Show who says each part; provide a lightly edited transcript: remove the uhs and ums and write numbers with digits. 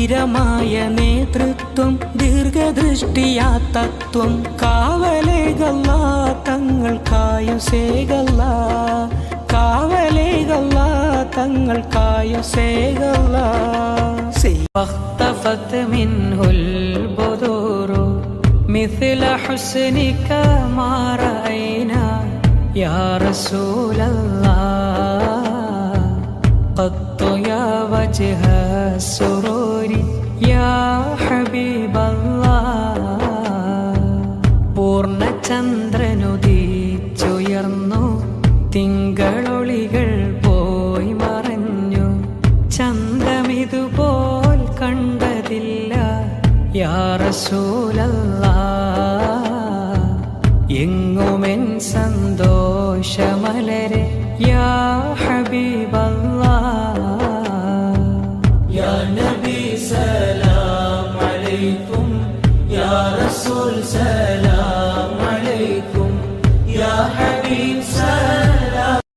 Speaker 1: ധീരമായ നേതൃത്വം, ദീർഘദൃഷ്ടിയാ തത്വം, കാവലേകല്ല തങ്ങൾക്കായുസേകല്ല, കാവലേകല്ല തങ്ങൾക്കായുസേകല്ല. واختفت منه البذور مثل حسنك ما رأينا يا رسول الله قط يا وجه السرور يا حبيب الله. പൂർണ്ണചന്ദ്രനുദിച്ചുയർന്നു, തിങ്കളൊളികൾ പോയി മറഞ്ഞു, ചന്തമിതുപോൽ കണ്ടതില്ല യാ റസൂലല്ലാഹ്. എങ്ങുമെൻ സന്തോഷമലരെ യാ ഹബീബല്ലാഹ്. യാ നബി സലാം അലൈക്കും, യാ റസൂൽ സലാം അലൈക്കും, യാ ഹബീബ് സലാം